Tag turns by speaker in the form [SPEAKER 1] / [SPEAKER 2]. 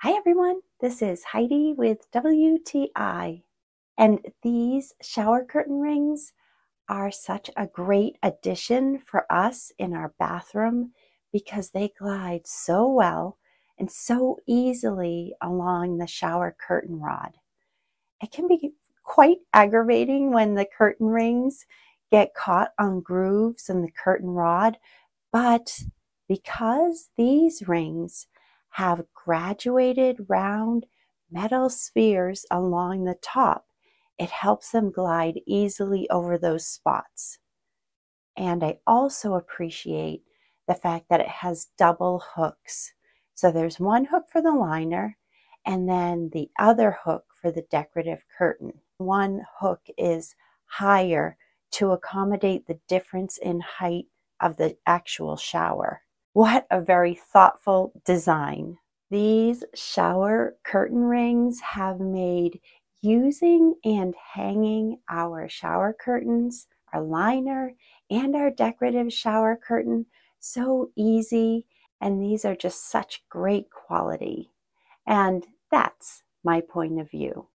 [SPEAKER 1] Hi everyone, this is Heidi with WTI, and these shower curtain rings are such a great addition for us in our bathroom because they glide so well and so easily along the shower curtain rod. It can be quite aggravating when the curtain rings get caught on grooves in the curtain rod, but because these rings have graduated round metal spheres along the top, it helps them glide easily over those spots. And I also appreciate the fact that it has double hooks. So there's one hook for the liner and then the other hook for the decorative curtain. One hook is higher to accommodate the difference in height of the actual shower. What a very thoughtful design. These shower curtain rings have made using and hanging our shower curtains, our liner, and our decorative shower curtain so easy, and these are just such great quality. And that's my point of view.